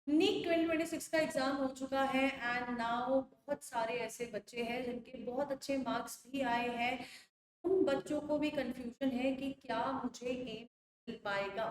NEET 2026 का exam हो चुका है एंड नाउ बहुत सारे ऐसे बच्चे हैं जिनके बहुत अच्छे मार्क्स भी आए हैं। उन बच्चों को भी कंफ्यूजन है कि क्या मुझे एम मिल पाएगा।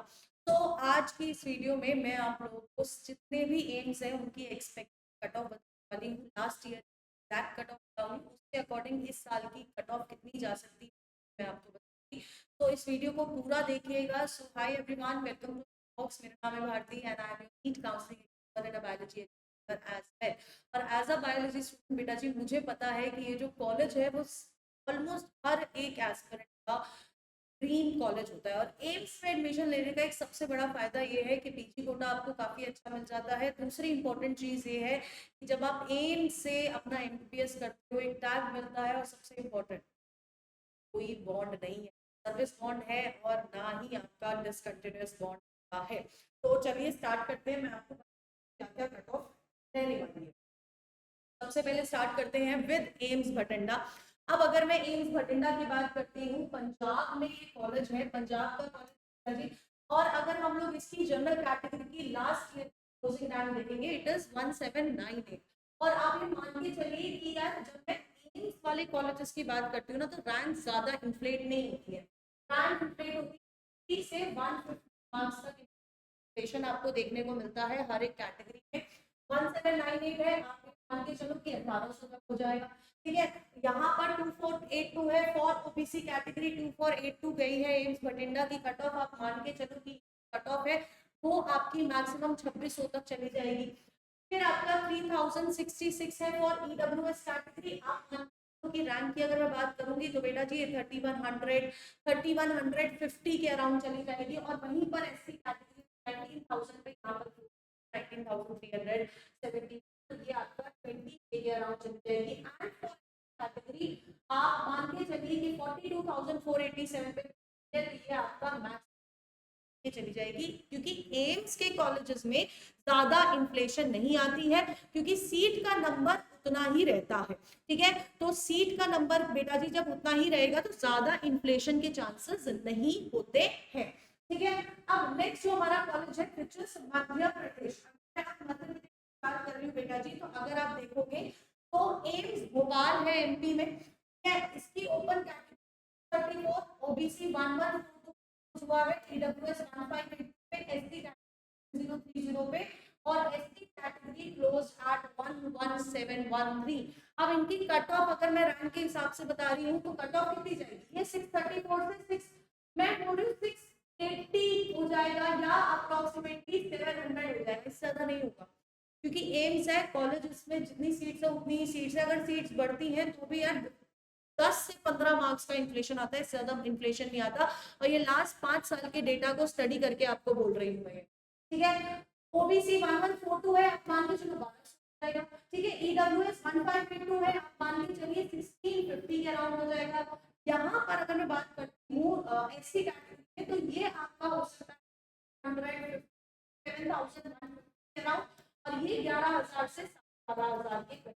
तो आज की इस वीडियो में मैं आप लोगों को जितने भी एम्स हैं उनकी एक्सपेक्ट कट ऑफ बताने वाली हूँ। Last year that cut off बताऊंगी, उसके अकॉर्डिंग इस साल की कट ऑफ कितनी जा सकती है मैं आपको बताऊंगी। तो इस वीडियो को पूरा देखिएगा। So hi everyone, welcome to box. मेरा नाम है Bharti and I am your NEET counselling expert in biology as well. और एज अ बायोलॉजी स्टूडेंट बेटा जी, मुझे पता है कि ये जो कॉलेज है वो ऑलमोस्ट हर एक एस्पिरेंट का ड्रीम कॉलेज होता है। और एम्स में एडमिशन लेने का एक सबसे बड़ा फायदा ये है कि पीजी कोटा आपको काफी अच्छा मिल जाता है। दूसरी इंपॉर्टेंट चीज ये है कि जब आप एम्स से अपना एमबीबीएस करते हो एक टैग मिलता है, और सबसे इम्पोर्टेंट कोई बॉन्ड नहीं है, सर्विस बॉन्ड है और ना ही आपका डिसकंटिन्यूअस बॉन्ड का है। तो चलिए स्टार्ट करते हैं। मैं आपको क्या क्या कट ऑफ रहने वाली है। सबसे पहले स्टार्ट करते हैं विद एम्स भटिंडा। अब अगर मैं एम्स भटिंडा की बात करती हूँ, पंजाब में ये कॉलेज है, पंजाब का कॉलेज है जी। और अगर हम लोग इसकी जनरल कैटेगरी की लास्ट ईयर क्लोजिंग रैंक देखेंगे, इट इज 1798। और आप ये मान के चलिए कि यार जब मैं एम्स वाले कॉलेजेस की बात करती हूँ ना, तो रैंक ज्यादा इन्फ्लेट नहीं होती है। रैंक इन्फ्लेट होती है से 150 मार्क्स तक इन्फ्लेशन आपको देखने को मिलता है हर एक कैटेगरी में। 1798 है, आप मान के चलो कि 1800 तक हो जाएगा। ठीक है, यहाँ पर 2482 है फॉर ओबीसी कैटेगरी। 2482 गई है एम्स भटिंडा की कट ऑफ। आप मान के चलो कि कट ऑफ है वो आपकी मैक्सिमम 2600 तक चली जाएगी। फिर आपका 3066 है फॉर ईडब्ल्यूएस कैटेगरी। आप मान की रैंक की अगर मैं बात करूंगी तो बेटा जी 3150 के अराउंड चली जाएगी। और वहीं पर एससी कैटेगरी 19,000 पे यहाँ पर 19,370, तो ये आपका 20 के अराउंड चली जाएगी। एंड फॉर कैटेगरी आप मान के चलिए कि 42,487 पे, तो ये आपका मैक्स चली जाएगी। क्योंकि एम्स के कॉलेजेस में ज्यादा इन्फ्लेशन नहीं आती है, क्योंकि सीट का नंबर उतना ही रहता है। ठीक है, तो सीट का नंबर बेटा जी जब उतना ही रहेगा तो ज्यादा इन्फ्लेशन के चांसेस नहीं होते हैं। ठीक है, अब नेक्स्ट जो हमारा कॉलेज है विच इज मध्य प्रदेश। मध्य प्रदेश की बात कर रही हूँ बेटा जी, तो अगर आप देखोगे तो एम्स भोपाल है एमपी में। ठीक है, इसकी ओपन कैटेगरी 34, ओबीसी 1142 हुआ है, ईडब्ल्यूएस 158 पे, एससी 030 पे, और एसटी कैटेगरी क्लोज एट 11713। अब इनकी कट ऑफ अगर मैं रैंक के हिसाब से बता रही हूँ तो कट ऑफ कितनी जाएगी, ये 634 से 6, मैं बोल रही हूँ 680 हो जाएगा या अप्रोक्सीमेटली 700 हो जाएगा, इससे ज्यादा नहीं होगा। क्योंकि एम्स है कॉलेज, इसमें जितनी सीट्स है उतनी ही सीट्स है। अगर सीट्स बढ़ती हैं तो भी यार 10 से 15 मार्क्स का इन्फ्लेशन आता है, इससे ज्यादा इन्फ्लेशन नहीं आता। और ये लास्ट 5 साल के डेटा को स्टडी करके आपको बोल रही हूँ मैं। ठीक है, ओबीसी 1142 है, आप मान के चलो 1200 जाएगा। ठीक है, ईडब्ल्यूएस 1582 है, आप मान के चलिए 1650 के अराउंड हो जाएगा। यहाँ पर अगर मैं बात करती हूँ एससी कैटेगरी में, तो ये आपका हो सकता है 7,150 के अराउंड, और ये 11,000 से 17,000 के करीब।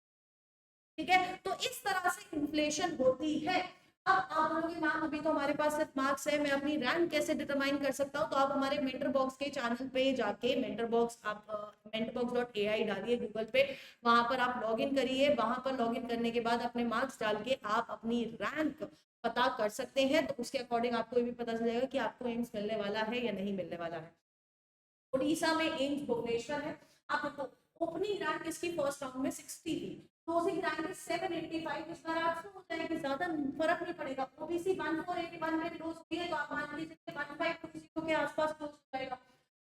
ठीक है, तो इस तरह से इन्फ्लेशन होती है। अब आप बोलोगे मैम अभी तो हमारे पास सिर्फ मार्क्स है, मैं अपनी रैंक कैसे डिटरमाइन कर सकता हूँ? तो आप हमारे मेंटर बॉक्स के चैनल पे जाके मेंटर बॉक्स आप mentorbox.ai डालिए गूगल पे, वहां पर आप लॉग इन करिए। वहां पर लॉग इन करने के बाद अपने मार्क्स डाल के आप अपनी रैंक पता कर सकते हैं। तो उसके अकॉर्डिंग आपको ये भी पता चल जाएगा कि आपको एम्स मिलने वाला है या नहीं मिलने वाला है। उड़ीसा में एम्स भुवनेश्वर है। आप देखो ओपनिंग रैंक इसकी फर्स्ट राउंड में 60 थी, क्लोजिंग रैंक 785, इस बार 800 हो जाएगी, ज्यादा फर्क नहीं पड़ेगा। ओबीसी 1481 में क्लोज हुई है, तो आप मान लीजिए 1520 के आसपास क्लोज हो जाएगा।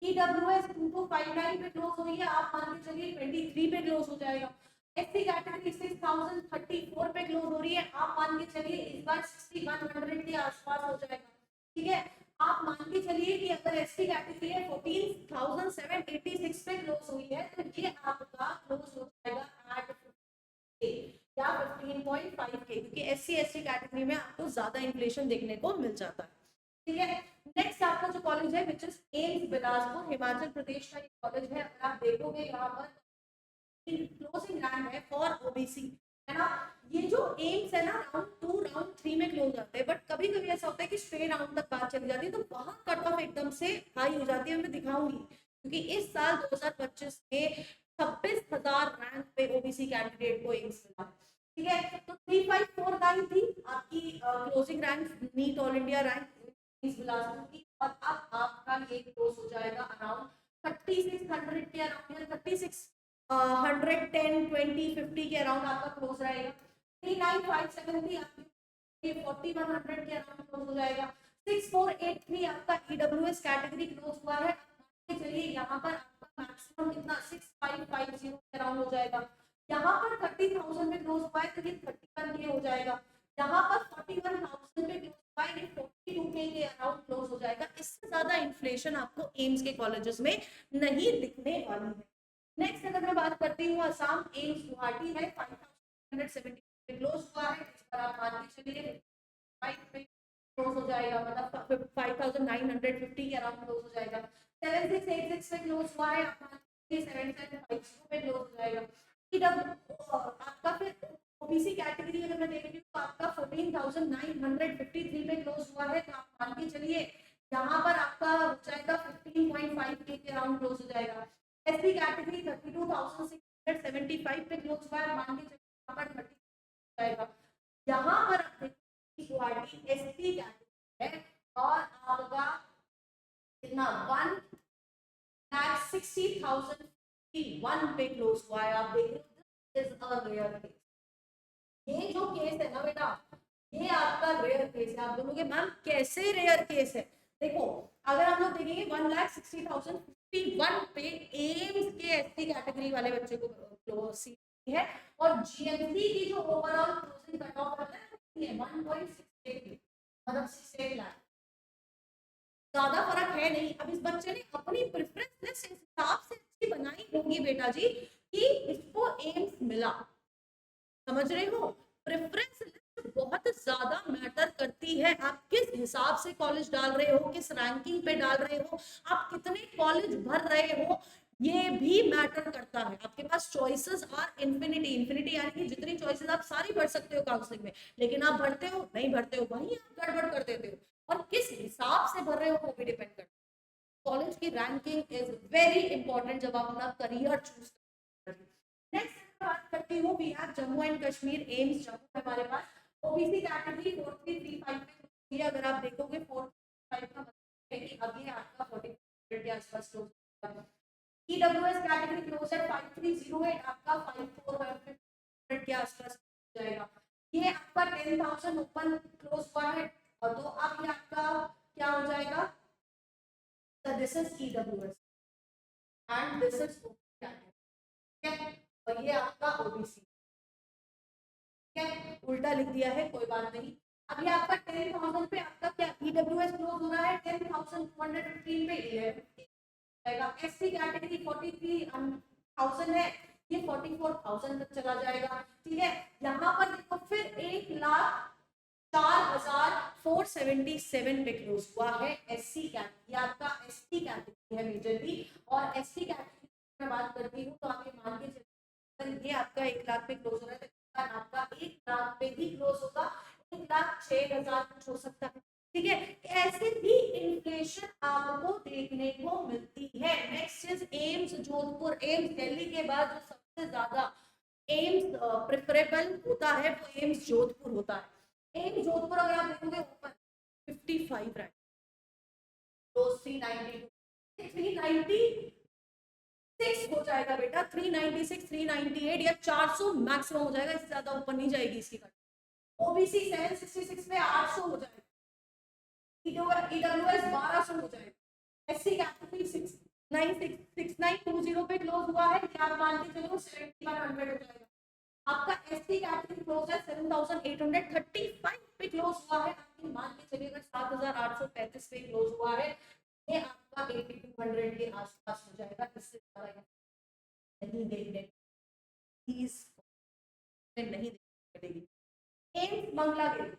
ईडब्ल्यूएस 2259 पे क्लोज हुई है, आप मान के चलिए 23 पे क्लोज हो जाएगा। एससी कैटेगरी 6034 पे क्लोज हो रही है, आप मान के चलिए इस बार 6100 के आसपास हो जाएगा। ठीक है, आप मान के चलिए कि अगर एसटी कैटेगरी है 14,786 पे क्लोज हुई है, तो ये आपका क्लोज हो जाएगा एट 15 या 15.5 के, क्योंकि एससी एसटी कैटेगरी में आपको ज्यादा इन्फ्लेशन देखने को मिल जाता है। ठीक है, नेक्स्ट आपका जो कॉलेज है which is AIIMS Bilaspur, Himachal Pradesh का कॉलेज है। अगर आप देखोगे यहाँ पर क्लोजिंग रैंक है फॉर ओबीसी, है ना। ये जो एम्स है ना राउंड 2 राउंड 3 में क्लोज जाते हैं, बट कभी कभी ऐसा होता है कि स्ट्रेट राउंड तक बात चली जाती है, तो वहां कट ऑफ एकदम से हाई हो जाती है। मैं दिखाऊंगी क्योंकि इस साल 2025 में 26,000 रैंक पे ओबीसी कैंडिडेट को एम्स मिला। ठीक है, तो 3549 थी आपकी closing rank NEET all India rank Bilaspur की, और अब आपका ये क्लोज हो जाएगा अराउंड 3600 के अराउंड, या 3610 20 50 के अराउंड आपका क्लोज रहेगा। 3957 थी आपकी, ये 4100 के अराउंड क्लोज हो जाएगा। 6483 आपका ईडब्ल्यूएस कैटेगरी क्लोज हुआ है। चलिए यहाँ पर आपका मैक्सिमम कितना 6550 के अराउंड हो जाएगा। यहाँ पर 30,000 में क्लोज हुआ है तो ये 31 के हो जाएगा। यहाँ पर 41,000 पे क्लोज हुआ है, ये 42 के अराउंड क्लोज हो जाएगा। इससे ज्यादा इन्फ्लेशन आपको एम्स के कॉलेजेस में नहीं दिखने वाली है। नेक्स्ट अगर मैं बात करती हूँ असम एम्स गुवाहाटी है, 5170 पे क्लोज हुआ है। इस पर आप मान के चलिए 5 पे क्लोज हो जाएगा, मतलब 5950 के अराउंड क्लोज हो जाएगा। 7686 पे क्लोज हुआ है, आप 7750 पे क्लोज हो जाएगा। आपका फिर ओबीसी कैटेगरी अगर मैं देख रही हूँ तो आपका 14,953 पे क्लोज हुआ है, तो आप मान के चलिए यहाँ पर आपका हो जाएगा 15.5 के अराउंड क्लोज हो जाएगा। एससी कैटेगरी 32,675 पे क्लोज हुआ है, मान के चलिए यहाँ पर 30 जाएगा। यहाँ पर गुवाहाटी एसटी कैटेगरी है और आपका कितना 1,60,001 पे क्लोज हुआ है। आप देख रहे हो इज अ रेयर केस। ये जो केस है ना बेटा, ये आपका रेयर केस है। आप बोलोगे मैम कैसे रेयर केस है? देखो अगर हम लोग देखेंगे 1,60,051 पे एम्स के एसटी कैटेगरी वाले बच्चे को सीट है, और जीएमसी की जो ओवरऑल क्लोजिंग कट ऑफ है 1.68, मतलब 68 लाख। ज्यादा फर्क है नहीं। अब इस बच्चे ने अपनी प्रेफरेंस लिस्ट इस हिसाब से अच्छी बनाई होगी बेटा जी कि इसको एम्स मिला। समझ रहे हो? प्रेफरेंस लिस्ट बहुत ज्यादा मैटर करती है। आप किस हिसाब से कॉलेज डाल रहे हो, किस रैंकिंग पे डाल रहे हो, आप कितने कॉलेज भर रहे हो, ये भी मैटर करता है। आपके पास चॉइसेस आर इन्फिनिटी। इन्फिनिटी यानी कि जितनी चॉइसेस आप सारी भर सकते हो काउंसलिंग में, लेकिन आप भरते हो नहीं भरते हो, वहीं आप गड़बड़ कर देते हो। और किस हिसाब से भर रहे हो वो भी डिपेंड करता है। कॉलेज की रैंकिंग इज वेरी इंपॉर्टेंट जब आप अपना करियर चूज करते हैं। नेक्स्ट बात करती हूँ, we have Jammu and Kashmir AIIMS Jammu है हमारे पास। ओबीसी कैटेगरी 4335 में, ये अगर आप देखोगे 435 का मतलब है कि अब ये आपका 40 के आसपास क्लोज होगा। ईडब्ल्यूएस कैटेगरी क्लोज है 5308, आपका 5400 के आसपास जाएगा। ये आपका 10,000 ओपन क्लोज हुआ है, और तो अब ये आपका क्या हो जाएगा? This is EWS and this is category, और ये आपका ओबीसी। ठीक है, उल्टा लिख दिया है, कोई बात नहीं। अब ये आपका 10,000 पे आपका क्या ईडब्ल्यूएस क्लोज हो रहा है, 10,215 पे जाएगा। एससी कैटेगरी 43,000 है, ये 44,000 तक चला जाएगा। ठीक है, यहाँ पर देखो फिर 1,04,477 पे क्लोज हुआ है एससी कैटेगरी। आपका एसटी कैटेगरी है मेजरली, और एसटी कैटेगरी में बात करती हूँ तो आप ये मान के चलिए ये आपका 1 लाख पे क्लोज हो रहा है, तो आपका 1 लाख पे ही क्लोज होगा। 1,06,000 कुछ हो सकता है। ठीक है, ऐसे भी इन्फ्लेशन आपको देखने को मिलती है। Next is AIIMS Jodhpur. AIIMS Delhi के बाद जो सबसे ज्यादा एम्स प्रेफरेबल होता है वो एम्स जोधपुर होता है। एम्स जोधपुर अगर आप देखोगे ऊपर 55 रैंक, तो 392 396 हो जाएगा बेटा। 396 398 या 400 मैक्सिमम हो जाएगा, इससे ज्यादा ऊपर नहीं जाएगी इसकी कट। ओबीसी 766 में 800 हो जाएगा। ईडब्ल्यूएस 1200 हो जाएगा। एससी कैटेगरी 6920 पे क्लोज हुआ है, क्या आप मान के चलो 7100 हो जाएगा। आपका एसटी कैटेगरी क्लोज है 7835 पे क्लोज हुआ है, आपकी मान के चलिएगा 7835 पे क्लोज हुआ है, ये आपका 8200 के आसपास हो जाएगा। इससे ज्यादा नहीं देखने प्लीज नहीं देखने। एम्स बांग्लादेश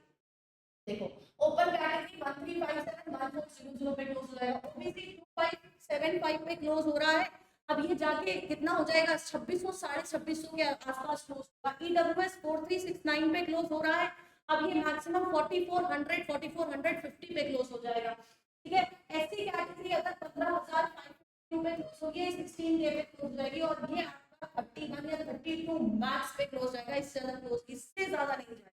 देखो ओपन कैटेगरी 1357 1400 पे क्लोज हो जाएगा। ओबीसी 2575 पे क्लोज हो रहा है, अब ये जाके कितना हो जाएगा 2600 2650 के आसपास क्लोज होगा। ईडब्ल्यूएस 4369 पे क्लोज हो रहा है, अब ये मैक्सिमम 4400 4450 पे क्लोज हो जाएगा। ठीक है, एससी कैटेगरी अगर 15,550 42 पे क्लोज होगी, 16K पे क्लोज हो जाएगी और ये आपका 31 या 32 मैक्स पे क्लोज जाएगा, इससे ज्यादा क्लोज, इससे ज्यादा नहीं जाएगा।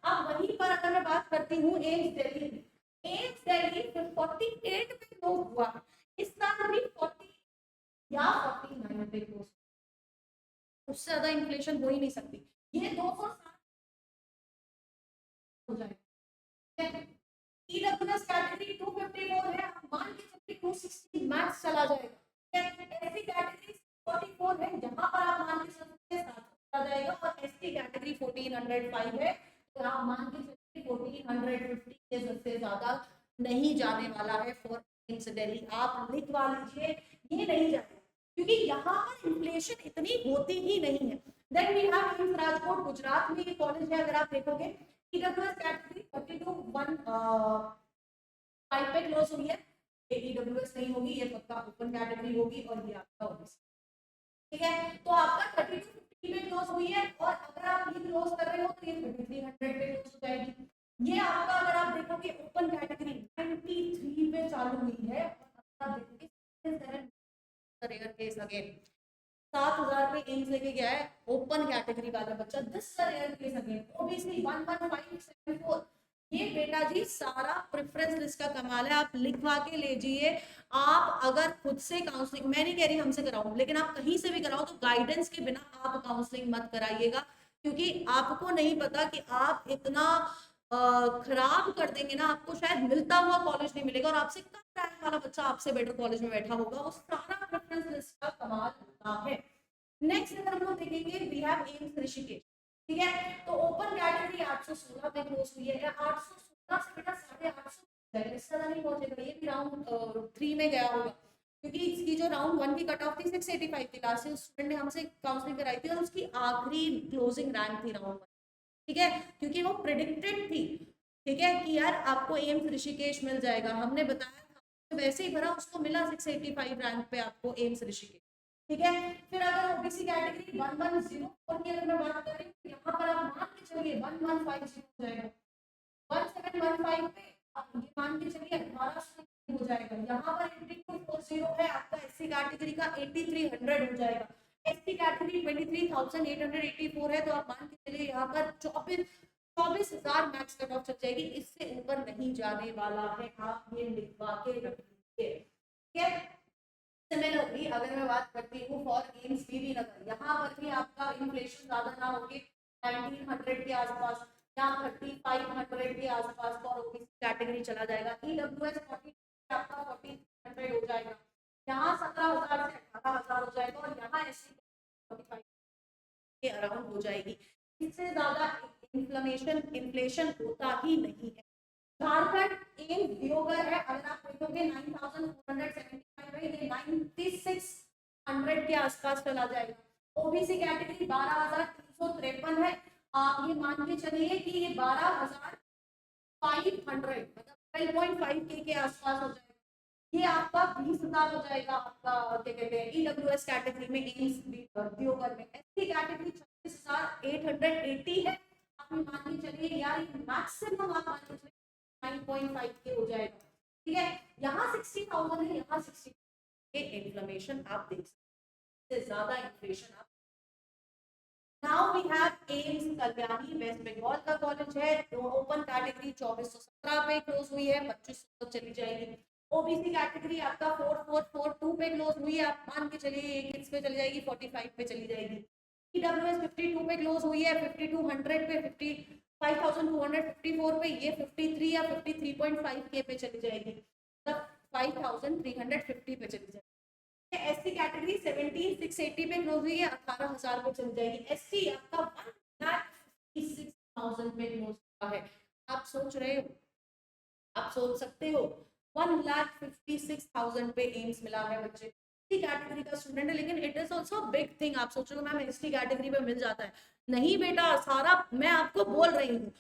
अब वहीं पर अगर मैं बात करती हूँ एम्स दिल्ली, एम्स दिल्ली 48 पे क्लोज हुआ, इस साल भी 40 या 49 पे क्लोज, उससे ज्यादा इन्फ्लेशन हो ही नहीं सकती, ये 260 हो जाएगा। ईडब्ल्यूएस कैटेगरी 254 है, आप मान के चलिए 260 मैक्स चला जाएगा। एससी कैटेगरी 44 है, जहां पर आप मान के चलिए 700 चला जाएगा, और एसटी कैटेगरी 1405 है, तो आप मान के चलिए 1450 के सबसे ज्यादा नहीं जाने वाला है फॉर एम्स दिल्ली। आप लिखवा लीजिए, ये नहीं जाएगा क्योंकि यहाँ पर इन्फ्लेशन इतनी होती ही नहीं है। Then we have AIIMS Rajkot, Gujarat में ये कॉलेज है, अगर आप देखोगे ईडब्ल्यूएस कैटेगरी 3215 पे क्लोज हुई है, ये ईडब्ल्यूएस नहीं होगी, ये पक्का ओपन कैटेगरी होगी, और ये आपका ओबीसी, ठीक है। तो आपका 3250 पे क्लोज हुई है, और अगर आप ये क्लोज कर रहे हो तो ये 3300 पे क्लोज हो जाएगी। ये आपका अगर आप देखोगे ओपन कैटेगरी 93 पे चालू हुई है, और आप देखोगे रेयर केस अगेन 7000 पे एम्स लेके गया है ओपन कैटेगरी वाला बच्चा, this rare case again OBC 11574। ये बेटा जी सारा प्रेफरेंस लिस्ट का कमाल है, आप लिखवा के लीजिए। आप अगर खुद से काउंसलिंग, मैं नहीं कह रही हमसे कराओ, लेकिन आप कहीं से भी कराओ तो गाइडेंस के बिना आप काउंसलिंग मत कराइएगा, क्योंकि आपको नहीं पता कि आप इतना खराब कर देंगे ना, आपको शायद मिलता हुआ कॉलेज नहीं मिलेगा, और आपसे कम रैंक वाला बच्चा आपसे बेटर कॉलेज में बैठा होगा, वो सारा प्रेफरेंस लिस्ट का कमाल होता है। नेक्स्ट अगर हम लोग देखेंगे वी हैव एम्स ऋषिकेश, ठीक है। तो ओपन कैटेगरी 816 पे क्लोज हुई है, 816 से बेटा 850 इससे ज्यादा नहीं पहुंचेगा, ये भी राउंड 3 में गया होगा, क्योंकि इसकी जो राउंड 1 की कट ऑफ थी 685 थी, लास्ट ईयर स्टूडेंट ने हमसे काउंसलिंग कराई थी, और उसकी आखिरी क्लोजिंग रैंक थी राउंड 1, ठीक है, क्योंकि वो प्रिडिक्टेड थी, ठीक है, कि यार आपको एम्स ऋषिकेश मिल जाएगा, हमने बताया था, वैसे ही भरा, उसको मिला 685 रैंक पे आपको एम्स ऋषिकेश, ठीक है। फिर अगर ओबीसी कैटेगरी 1104 की अगर मैं बात करें, तो यहाँ पर आप मान के चलिए 1150 हो जाएगा, 1715 पे आप ये मान के चलिए 1800 हो जाएगा, यहाँ पर 8240 है आपका एससी कैटेगरी का 8300 हो जाएगा, एसटी कैटेगरी 23884 है, तो आप मान के चलिए यहाँ पर 24,000 मैक्स कट ऑफ चल जाएगी, इससे ऊपर नहीं जाने वाला है, आप ये लिखवा के रखिए, ठीक है। सिमिलरली अगर मैं बात करती हूँ फॉर एम्स बीबी नगर, यहाँ पर भी आपका इन्फ्लेशन ज्यादा ना होगी, 1900 के आसपास या 3500 के आसपास फॉर ओबीसी कैटेगरी चला जाएगा, ईडब्ल्यूएस 40 आपका 1400 हो जाएगा, यहाँ 17,000 से 18,000 हो जाएगा, और यहाँ एससी 45 के अराउंड हो जाएगी, इससे ज्यादा इन्फ्लेशन होता ही नहीं है। झारखंड एम्स दियोगर है, अगर आप देखोगे 9475 है, ये 9600 के आसपास चला जाएगा, ओबीसी कैटेगरी 12,353 है, आप ये मान के चलिए कि ये 12,500 मतलब 12.5K के आसपास हो जाएगा, ये आपका 20,000 हो जाएगा, आपका क्या कहते हैं ईडब्ल्यूएस कैटेगरी में एम्स दियोगर में, एससी कैटेगरी 26,880 है, आप ये मान के चलिए यार मैक्सिमम आप मान के चलिए 9.5K हो जाएगा, ठीक है। यहाँ 60,000 है, यहाँ 60, ये इन्फ्लेशन आप देख सकते हैं, ज्यादा इन्फ्लेशन आप। Now we have AIIMS Kalyani, West Bengal का कॉलेज है, ओपन कैटेगरी 2417 पे क्लोज हुई है, 2500 तक चली जाएगी, ओबीसी कैटेगरी आपका 4442 पे क्लोज हुई है, आप मान के चलिए किस पे चली जाएगी, 45 पे चली जाएगी, ईडब्ल्यूएस 52 पे क्लोज हुई है, 5200 पे 5254 पे, ये 53 या 53.5K पे चली जाएगी, मतलब 5350 पे चली जाएगी, एससी कैटेगरी 17,680 पे क्लोज हुई है, 18,000 पे चली जाएगी, एससी आपका 1,56,000 पे क्लोज हुआ है, आप सोच रहे हो, आप सोच सकते हो 1,56,000 पे एम्स मिला है बच्चे, एसटी कैटेगरी का स्टूडेंट है, लेकिन it is also big thing, आप सोचोगे मैम एसटी कैटेगरी पे मिल जाता है, नहीं बेटा, सारा मैं आपको बोल रही हूँ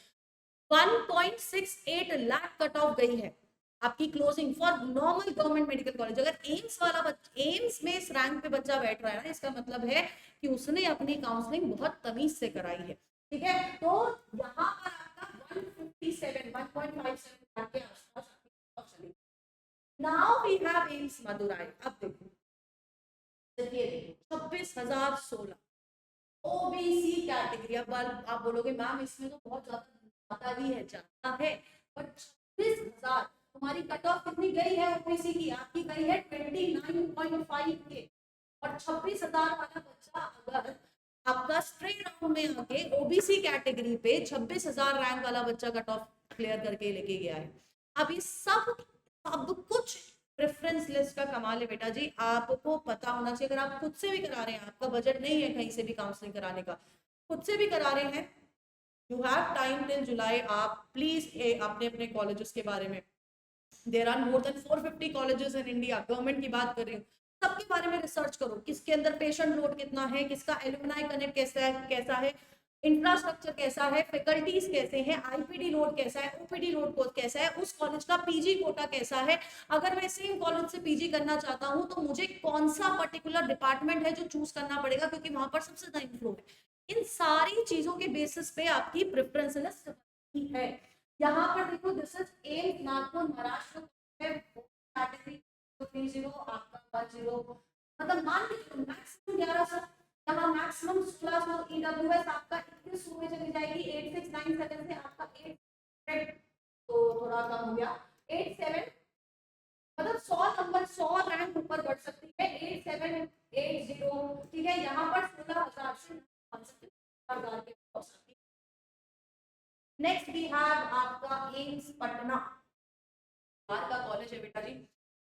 1.68 लाख कट ऑफ गई है आपकी closing for normal government medical college. अगर एम्स वाला एम्स में इस रैंक पे बच्चा बैठ रहा है ना, इसका मतलब है कि उसने अपनी काउंसलिंग बहुत तमीज से कराई है, ठीक है। तो यहाँ पर आपका 157 1.57 लाख के आसपास now we have AIIMS Madurai. अब देखो, चलिए देखो 26,016 ओबीसी कैटेगरी। अब आप बोलोगे मैम इसमें तो बहुत ज्यादा ही है, ज्यादा है, पर 26,000 तुम्हारी कट ऑफ कितनी गई है ओबीसी की? आपकी गई है 29.5 के। और 26,000 वाला बच्चा अगर आपका स्ट्रेट राउंड में आके ओबीसी कैटेगरी पे 26,000 रैंक वाला बच्चा कट ऑफ क्लियर करके लेके गया है। अब ये सब सब कुछ प्रेफरेंस लिस्ट का कमाल है बेटा जी, आपको पता होना चाहिए। अगर आप खुद से भी करा रहे हैं, आपका बजट नहीं है कहीं से भी काउंसलिंग कराने का, खुद से भी करा रहे हैं, you have time till July. आप प्लीज अपने अपने कॉलेजेस के बारे में, there are more than 450 colleges in India, government की बात कर रही हूँ, सबके बारे में रिसर्च करो। किसके अंदर पेशेंट लोड कितना है, किसका एलुमनाई कनेक्ट कैसा है, इंफ्रास्ट्रक्चर कैसा है, फैकल्टीज कैसे हैं, आईपीडी लोड कैसा है, ओपीडी लोड कैसा है, उस कॉलेज का पीजी कोटा कैसा है। अगर मैं सेम कॉलेज से पीजी करना चाहता हूँ तो मुझे कौन सा पर्टिकुलर डिपार्टमेंट है जो चूज करना पड़ेगा, क्योंकि वहां पर सबसे ज्यादा इन्फ्लो है। इन सारी चीजों के बेसिस पे आपकी प्रेफरेंस लिस्ट है। यहाँ पर देखो, this is AIIMS Nagpur Maharashtra है, कैटेगरी 30 आपका 10, मतलब मान के चलो मैक्सिमम 1100, यहाँ मैक्सिमम 1600। ईडब्ल्यूएस आपका 2100 में चली जाएगी, 8697 से आपका 800, तो थोड़ा कम हो गया 87, मतलब 100 नंबर 100 रैंक ऊपर बढ़ सकती है, 8780। ठीक है, यहाँ पर 16,000 से 16,000 के हो सकती है। नेक्स्ट वी हैव आपका एम्स पटना, बाहर का कॉलेज है बेटा जी।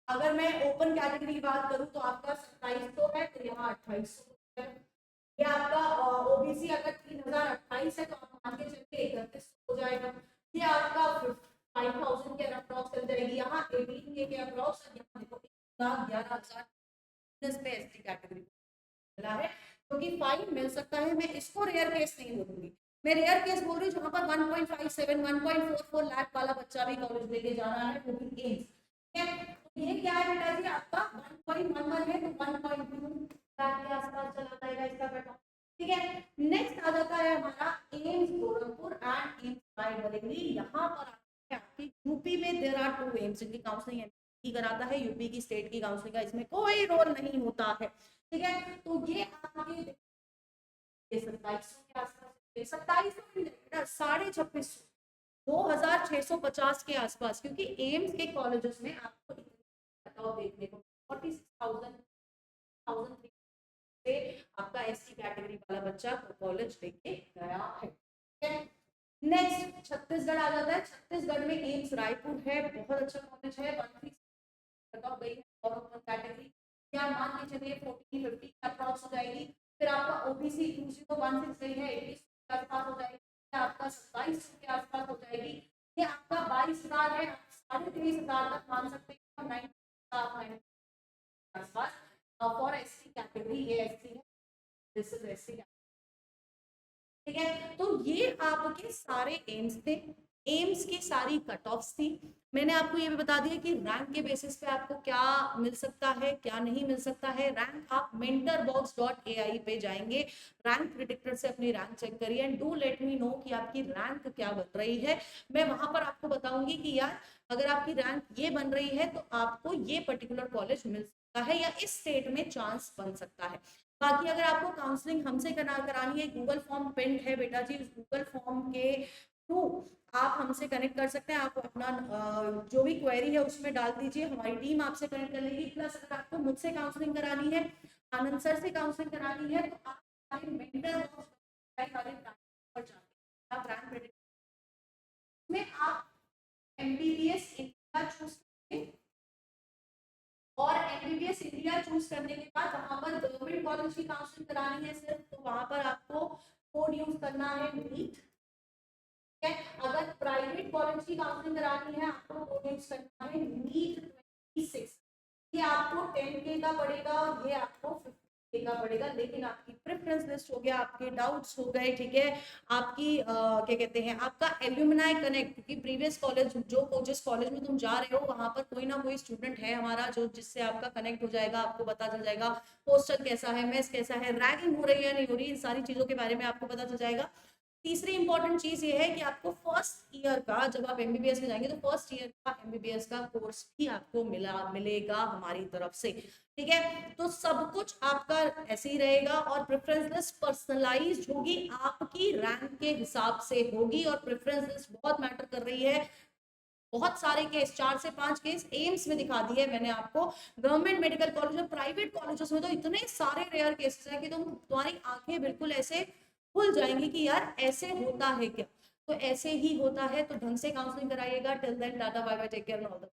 अगर मैं ओपन कैटेगरी की बात करूं तो आपका 2700 है, तो यहाँ 2800 है। ये आपका ओबीसी अगर 3028 है तो आप मान के चलिए 3100 हो जाएगा। ये आपका 5000 के अप्रॉक्स चल जाएगी, यहाँ 18K के अप्रॉक्स, यहाँ देखो 1,11,000 पे एसटी कैटेगरी मिला है, क्योंकि 5 मिल सकता है। मैं इसको रेयर केस नहीं बोलूंगी, मैं रेयर केस बोल रही हूँ जहां पर 1.57 1.44 लाख वाला बच्चा भी कॉलेज लेके जा रहा है, वो भी एम्स। ठीक है, तो ये क्या है बेटा जी, आपका 1.11 है, तो 1.2 लाख के आसपास चला जाएगा इसका कट ऑफ। ठीक है, नेक्स्ट आ जाता है हमारा AIIMS Gorakhpur and AIIMS Raebareli. यहाँ पर आपकी यूपी में देयर आर 2 एम्स जिनकी काउंसलिंग एमपी कराता है, यूपी की स्टेट की काउंसलिंग का इसमें कोई रोल नहीं होता है। ठीक है, तो ये आपके 2700 के आसपास, 2700 2650, 2650 के आसपास, क्योंकि एम्स के कॉलेजेस में आपको देखने को 46,000 से आपका एससी कैटेगरी वाला बच्चा कॉलेज लेके गया है। नेक्स्ट छत्तीसगढ़ आ जाता है। छत्तीसगढ़ में एम्स रायपुर है, बहुत अच्छा कॉलेज है, 13 गई है और कैटेगरी, या मान के चलिए 40-50 अप्रॉक्स हो जाएगी। फिर आपका ओबीसी 2016 गई है, 80 के आसपास हो जाएगी, आपका 27 के आसपास हो जाएगी। ये आपका 22,000 है, 23,500 तक मान सकते हैं, 9,000 आसपास फॉर एससी कैटेगरी। ये एससी है, दिस इज एससी। ठीक है, तो ये आपके सारे एम्स थे, एम्स की सारी कट ऑफ्स थी। मैंने आपको ये भी बता दिया कि रैंक के बेसिस पे आपको क्या मिल सकता है, क्या नहीं मिल सकता है। रैंक आप mentorbox.ai पे जाएंगे, रैंक प्रिडिक्टर से अपनी रैंक चेक करिए and do let me know कि आपकी रैंक क्या बन रही है। मैं वहां पर आपको बताऊंगी कि यार अगर आपकी रैंक ये बन रही है तो आपको ये पर्टिकुलर कॉलेज मिल सकता है या इस स्टेट में चांस बन सकता है। बाकी अगर आपको काउंसलिंग हमसे करानी है, गूगल फॉर्म पिंड है बेटा जी, उस गूगल फॉर्म के थ्रू आप हमसे कनेक्ट कर सकते हैं। आप अपना जो भी क्वेरी है उसमें डाल दीजिए, हमारी टीम आपसे कनेक्ट कर लेगी। प्लस अगर आपको मुझसे काउंसलिंग करानी है, आनंद सर से काउंसलिंग करानी है, तो आप हमारे मेंटर में आप एमबीबीएस इंडिया चूज करेंगे, और एमबीबीएस इंडिया चूज करने के बाद वहां पर गवर्नमेंट कॉलेज की काउंसलिंग करानी है सिर्फ, तो वहां पर आपको कोड यूज करना है नीट। है, अगर प्राइवेट कॉलेज की काउंसलिंग करानी है आपको कोड यूज करना है नीट 26। ये आपको 10K का पड़ेगा और ये आपको 50K का पड़ेगा, लेकिन आपकी प्रेफरेंस लिस्ट हो गया, आपके डाउट्स हो गए। ठीक है, आपकी क्या कहते हैं, आपका एल्यूमिनाई कनेक्ट, क्योंकि प्रीवियस कॉलेज जिस कॉलेज में तुम जा रहे हो वहां पर कोई ना कोई स्टूडेंट है हमारा जो जिससे आपका कनेक्ट हो जाएगा, आपको पता चल जाएगा हॉस्टल कैसा है, मेस कैसा है, रैगिंग हो रही है नहीं हो रही, इन सारी चीजों के बारे में आपको पता चल जाएगा। तीसरी इंपॉर्टेंट चीज ये है कि आपको फर्स्ट ईयर का, जब आप एमबीबीएस में जाएंगे तो फर्स्ट ईयर का एमबीबीएस का कोर्स भी आपको मिलेगा हमारी तरफ से, ठीक है। तो सब कुछ आपका ऐसे ही रहेगा और प्रेफरेंस लिस्ट पर्सनलाइज्ड होगी, आपकी रैंक के हिसाब से होगी। और प्रेफरेंस लिस्ट बहुत मैटर कर रही है। बहुत सारे केस, 4 से 5 केस एम्स में दिखा दिए मैंने आपको। गवर्नमेंट मेडिकल कॉलेज और प्राइवेट कॉलेजेस में तो इतने सारे रेयर केसेस हैं कि तुम्हारी आंखें बिल्कुल ऐसे खुल जाएंगी कि यार ऐसे होता है क्या। तो ऐसे ही होता है, तो ढंग से काउंसलिंग कराइएगा। Till then tata bye bye, take care, all the